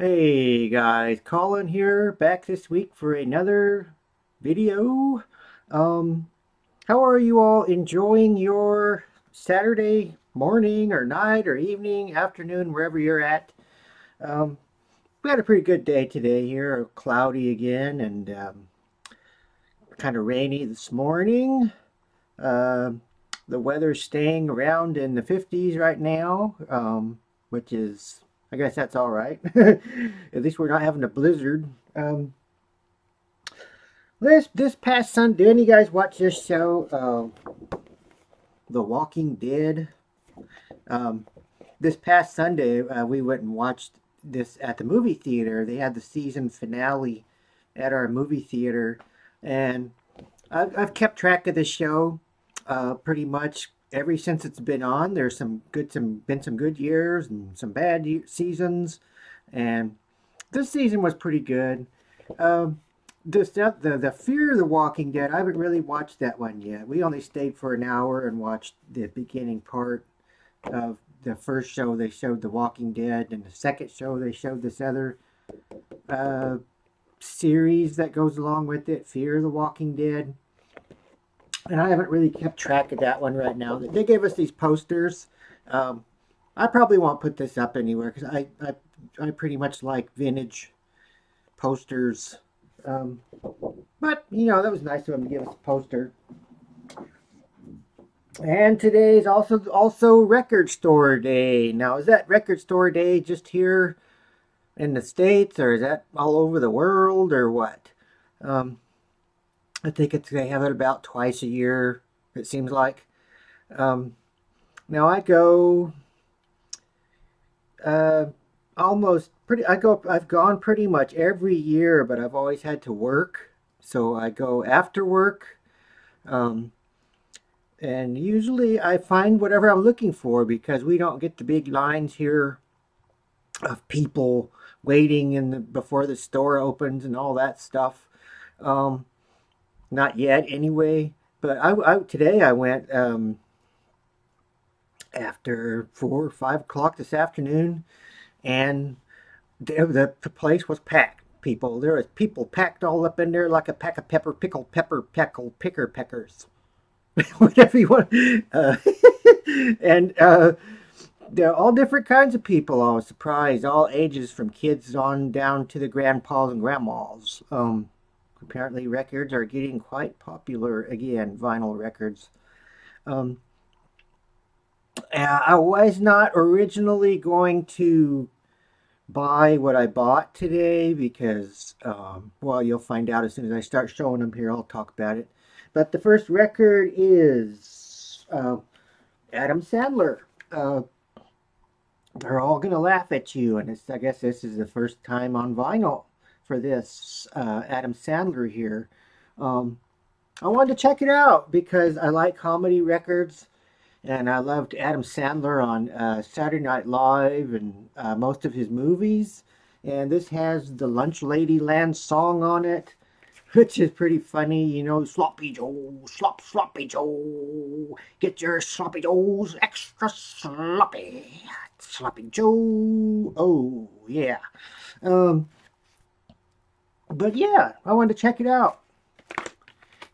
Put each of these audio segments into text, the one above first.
Hey guys, Colin here, back this week for another video. Um, how are you all enjoying your Saturday morning or night or evening, afternoon, wherever you're at? Um, we had a pretty good day today here, cloudy again and kind of rainy this morning. Um, the weather's staying around in the 50s right now, which is, I guess that's all right. At least we're not having a blizzard. This past Sunday, didn't you guys watch this show, The Walking Dead? Um, this past Sunday, we went and watched this at the movie theater. They had the season finale at our movie theater, and I've kept track of the show pretty much ever since it's been on. There's been some good years and some bad seasons, and this season was pretty good. Um, the Fear of the Walking Dead. I haven't really watched that one yet. We only stayed for an hour and watched the beginning part of the first show. They showed The Walking Dead, and the second show they showed this other uh, series that goes along with it, Fear of the Walking Dead. And I haven't really kept track of that one right now. They gave us these posters. I probably won't put this up anywhere because I pretty much like vintage posters. But, you know, that was nice of them to give us a poster. And today is also Record Store Day. Now, is that Record Store Day just here in the States, or is that all over the world, or what? I think they have it about twice a year, it seems like. Now I go I've gone pretty much every year, but I've always had to work. So I go after work. And usually I find whatever I'm looking for because we don't get the big lines here of people waiting before the store opens and all that stuff. Not yet, anyway. But today I went after 4 or 5 o'clock this afternoon, and the place was packed. There was people packed all up in there like a pack of pickle picker peckers, whatever you want. And there are all different kinds of people. I was surprised, all ages, from kids on down to the grandpas and grandmas. Apparently records are getting quite popular again, vinyl records. I was not originally going to buy what I bought today because, well, you'll find out as soon as I start showing them here. I'll talk about it. But the first record is Adam Sandler. They're all going to laugh at you, and I guess this is the first time on vinyl for this Adam Sandler here. I wanted to check it out because I like comedy records, and I loved Adam Sandler on Saturday Night Live and most of his movies. And this has the Lunch Lady Land song on it, which is pretty funny. You know, Sloppy Joe, Sloppy Joe, get your Sloppy Joes extra sloppy. Sloppy Joe, oh yeah. But yeah, I wanted to check it out.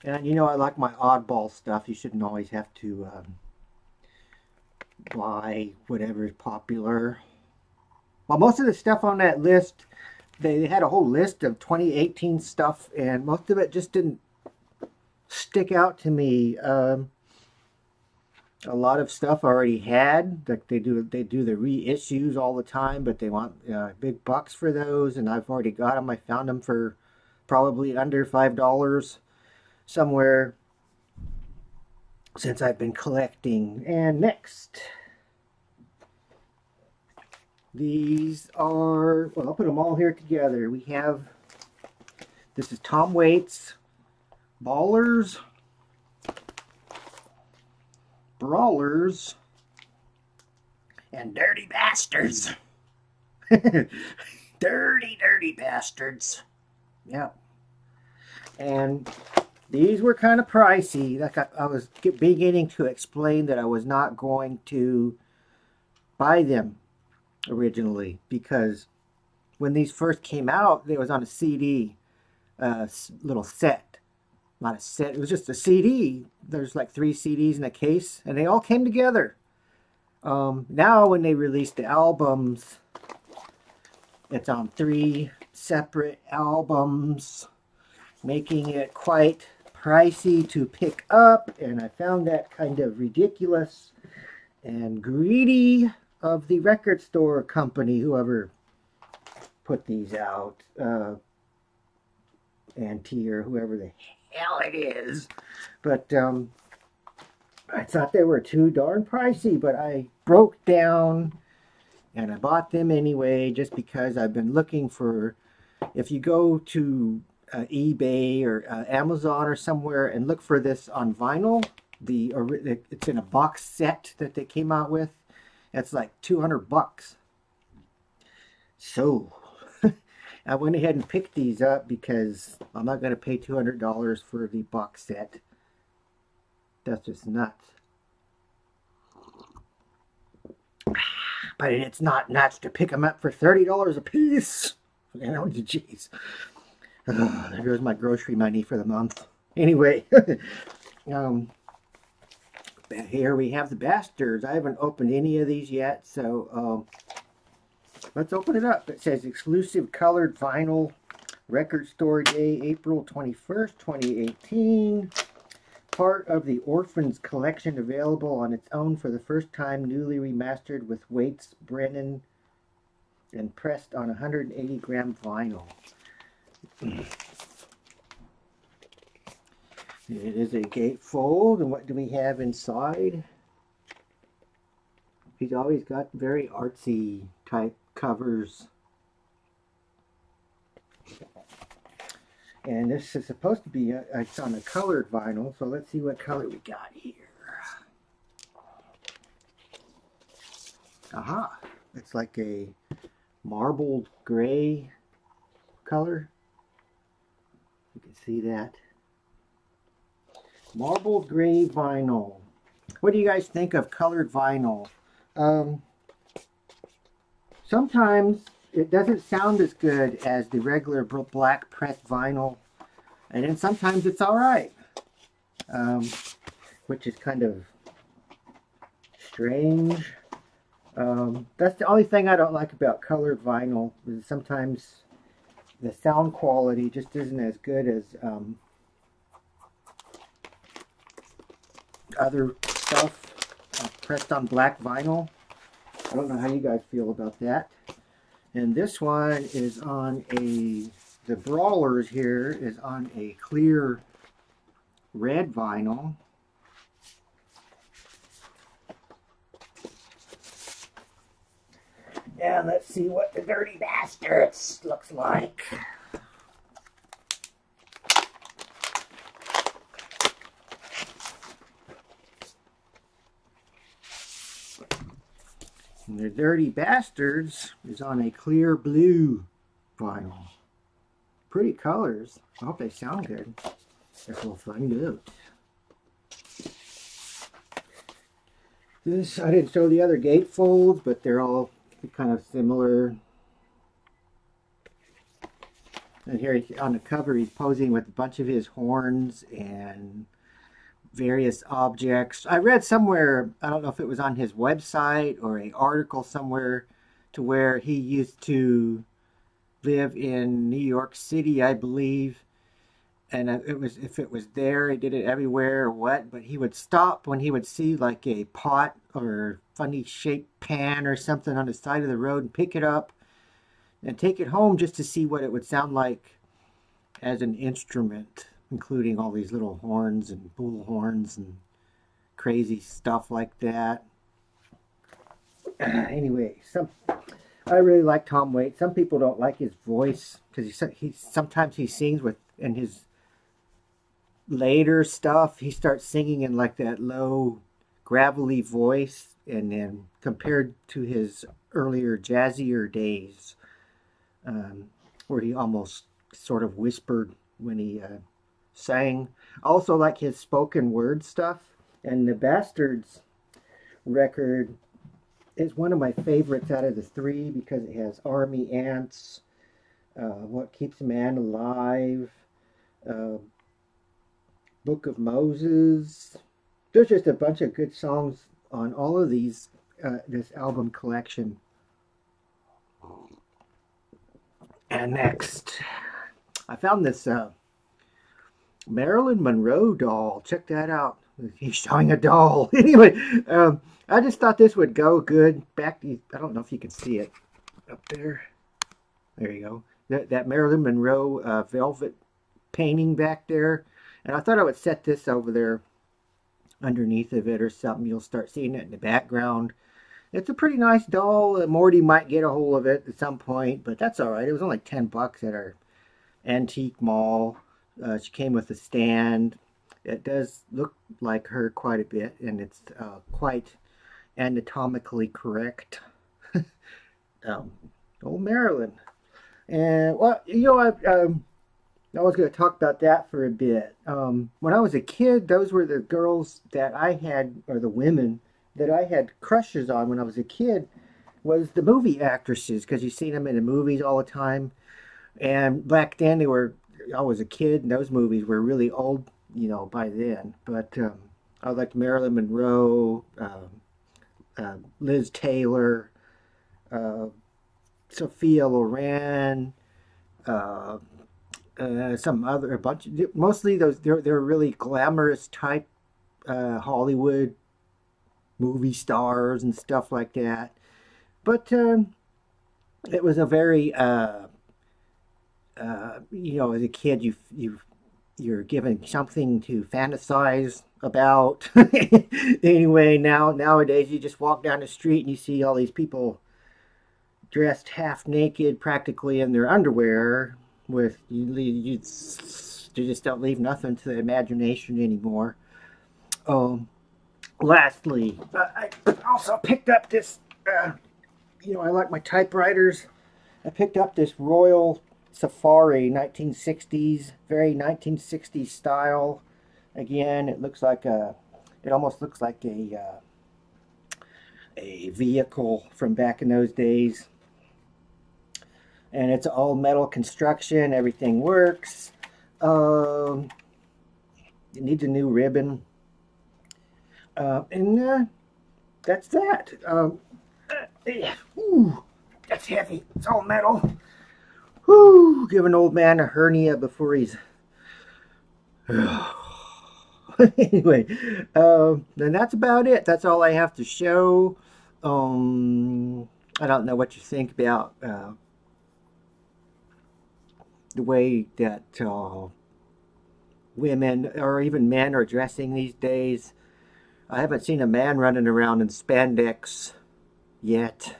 And you know, I like my oddball stuff. You shouldn't always have to buy whatever is popular. Well, most of the stuff on that list, they had a whole list of 2018 stuff, and most of it just didn't stick out to me. A lot of stuff I already had. Like they do the reissues all the time, but they want big bucks for those, and I've already got them. I found them for probably under $5 somewhere since I've been collecting. And next, these are, well, I'll put them all here together. We have, this is Tom Waits, Ballers, Brawlers, and Dirty Bastards. Dirty bastards. Yeah. And these were kind of pricey. Like I was beginning to explain that I was not going to buy them originally because when these first came out, it was on a CD, little set. Not a set, it was just a CD. There's like 3 CDs in a case, and they all came together. Now when they release the albums, it's on 3 separate albums, making it quite pricey to pick up, and I found that kind of ridiculous and greedy of the record store company, whoever put these out, Auntie or whoever the hell it is. But I thought they were too darn pricey, but I broke down and I bought them anyway, just because I've been looking for, if you go to eBay or Amazon or somewhere and look for this on vinyl, it's in a box set that they came out with. It's like $200. So I went ahead and picked these up because I'm not going to pay $200 for the box set. That's just nuts. But it's not nuts to pick them up for $30 a piece. You know, jeez. There goes my grocery money for the month. Anyway, here we have the Bastards. I haven't opened any of these yet, so let's open it up. It says exclusive colored vinyl, record store day, April 21st, 2018. Part of the Orphans collection, available on its own for the first time, newly remastered with Waits Brennan and pressed on 180 gram vinyl. It is a gatefold, and what do we have inside? He's always got very artsy type covers. And this is supposed to be, it's on a colored vinyl, so let's see what color we got here. Aha! It's like a marbled gray color. You can see that. Marbled gray vinyl. What do you guys think of colored vinyl? Sometimes it doesn't sound as good as the regular black pressed vinyl, and then sometimes it's alright, which is kind of strange. That's the only thing I don't like about colored vinyl, is sometimes the sound quality just isn't as good as other stuff pressed on black vinyl. I don't know how you guys feel about that. And this one is on the Brawlers here is on a clear red vinyl. And let's see what the Dirty Bastards looks like. And the Dirty Bastards is on a clear blue vinyl. Pretty colors. I hope they sound good. Guess we'll find out. This, I didn't show the other gatefolds, but they're all kind of similar. And here on the cover, he's posing with a bunch of his horns and various objects. I read somewhere, I don't know if it was on his website or an article somewhere, to where he used to live in New York City, I believe, and it was, if it was there, he did it everywhere or what, but he would stop when he would see like a pot or funny shaped pan or something on the side of the road and pick it up and take it home just to see what it would sound like as an instrument, including all these little horns and bull horns and crazy stuff like that. Anyway, I really like Tom Waits. Some people don't like his voice because sometimes he sings with, in his later stuff, he starts singing in like that low gravelly voice, and then compared to his earlier jazzier days, where he almost sort of whispered when he sang. I also like his spoken word stuff, and the Bastards record is one of my favorites out of the 3 because it has Army Ants, What Keeps a Man Alive, uh, Book of Moses. There's just a bunch of good songs on all of these, this album collection. And next, I found this Marilyn Monroe doll. Check that out. He's showing a doll. Anyway, I just thought this would go good. I don't know if you can see it up there. There you go. That Marilyn Monroe velvet painting back there. And I thought I would set this over there underneath of it or something. You'll start seeing it in the background. It's a pretty nice doll. Morty might get a hold of it at some point, but that's all right. It was only 10 bucks at our antique mall. She came with a stand. It does look like her quite a bit, and it's quite anatomically correct. Old Marilyn. And, well, you know, I was going to talk about that for a bit. When I was a kid, those were the girls that I had, or the women that I had crushes on when I was a kid, was the movie actresses, because you see them in the movies all the time. And back then, I was a kid, and those movies were really old, you know, by then. But I liked Marilyn Monroe, Liz Taylor, Sophia Loren, some other, a bunch, mostly those, they're really glamorous type Hollywood movie stars and stuff like that. But it was a very, you know, as a kid, you're given something to fantasize about. Anyway, nowadays you just walk down the street and you see all these people dressed half naked, practically in their underwear. With you just don't leave nothing to the imagination anymore. Lastly, I also picked up this. You know, I like my typewriters. I picked up this Royal Safari 1960s, very 1960s style. Again, it looks like it almost looks like a vehicle from back in those days. And it's all metal construction. Everything works. It needs a new ribbon. And that's that. Ooh, that's heavy. It's all metal. Whew, give an old man a hernia before he's... Anyway, and that's about it. That's all I have to show. I don't know what you think about the way that women or even men are dressing these days. I haven't seen a man running around in spandex yet.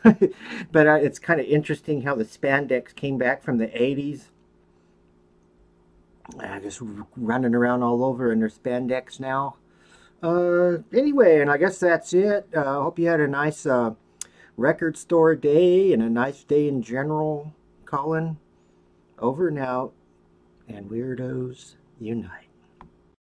But it's kind of interesting how the spandex came back from the 80s. Just running around all over in their spandex now. Anyway, and I guess that's it. I hope you had a nice record store day and a nice day in general, Colin. Over and out, and weirdos unite.